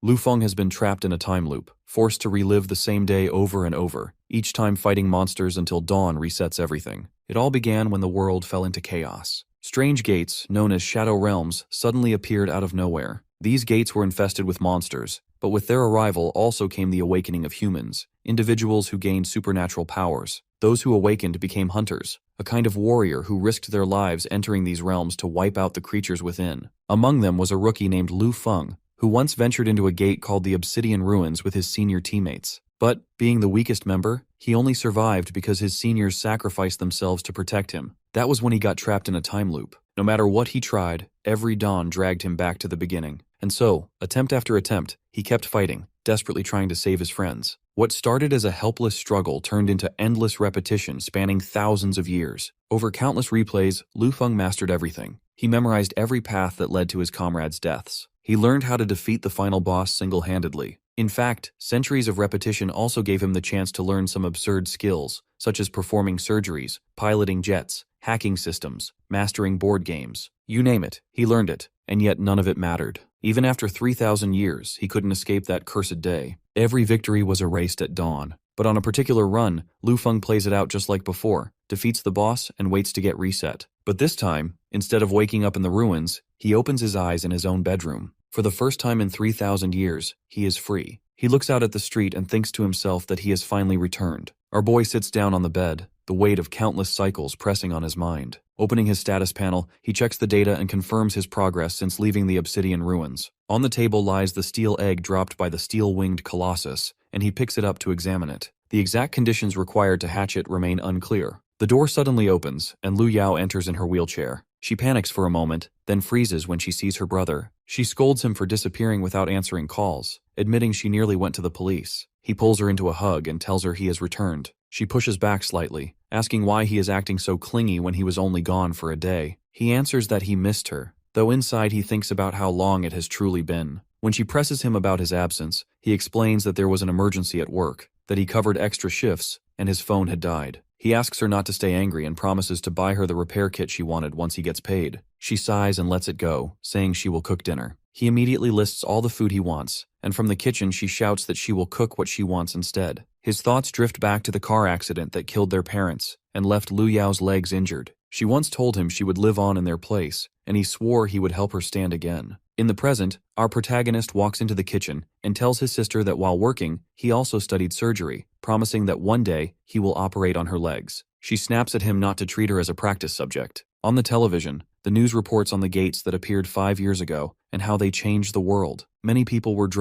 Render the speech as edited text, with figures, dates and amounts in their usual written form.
Lu Feng has been trapped in a time loop, forced to relive the same day over and over, each time fighting monsters until dawn resets everything. It all began when the world fell into chaos. Strange gates, known as Shadow Realms, suddenly appeared out of nowhere. These gates were infested with monsters, but with their arrival also came the awakening of humans, individuals who gained supernatural powers. Those who awakened became hunters, a kind of warrior who risked their lives entering these realms to wipe out the creatures within. Among them was a rookie named Lu Feng, who once ventured into a gate called the Obsidian Ruins with his senior teammates. But, being the weakest member, he only survived because his seniors sacrificed themselves to protect him. That was when he got trapped in a time loop. No matter what he tried, every dawn dragged him back to the beginning. And so, attempt after attempt, he kept fighting, desperately trying to save his friends. What started as a helpless struggle turned into endless repetition spanning thousands of years. Over countless replays, Lu Feng mastered everything. He memorized every path that led to his comrades' deaths. He learned how to defeat the final boss single-handedly. In fact, centuries of repetition also gave him the chance to learn some absurd skills, such as performing surgeries, piloting jets, hacking systems, mastering board games. You name it, he learned it, and yet none of it mattered. Even after 3,000 years, he couldn't escape that cursed day. Every victory was erased at dawn. But on a particular run, Lu Feng plays it out just like before, defeats the boss, and waits to get reset. But this time, instead of waking up in the ruins, he opens his eyes in his own bedroom. For the first time in 3,000 years, he is free. He looks out at the street and thinks to himself that he has finally returned. Our boy sits down on the bed, the weight of countless cycles pressing on his mind. Opening his status panel, he checks the data and confirms his progress since leaving the Obsidian Ruins. On the table lies the steel egg dropped by the steel-winged Colossus, and he picks it up to examine it. The exact conditions required to hatch it remain unclear. The door suddenly opens, and Lu Yao enters in her wheelchair. She panics for a moment, then freezes when she sees her brother. She scolds him for disappearing without answering calls, admitting she nearly went to the police. He pulls her into a hug and tells her he has returned. She pushes back slightly, asking why he is acting so clingy when he was only gone for a day. He answers that he missed her, though inside he thinks about how long it has truly been. When she presses him about his absence, he explains that there was an emergency at work, that he covered extra shifts, and his phone had died. He asks her not to stay angry and promises to buy her the repair kit she wanted once he gets paid. She sighs and lets it go, saying she will cook dinner. He immediately lists all the food he wants, and from the kitchen she shouts that she will cook what she wants instead. His thoughts drift back to the car accident that killed their parents and left Lu Yao's legs injured. She once told him she would live on in their place, and he swore he would help her stand again. In the present, our protagonist walks into the kitchen and tells his sister that while working, he also studied surgery, promising that one day he will operate on her legs. She snaps at him not to treat her as a practice subject. On the television, the news reports on the gates that appeared 5 years ago and how they changed the world. Many people were drawn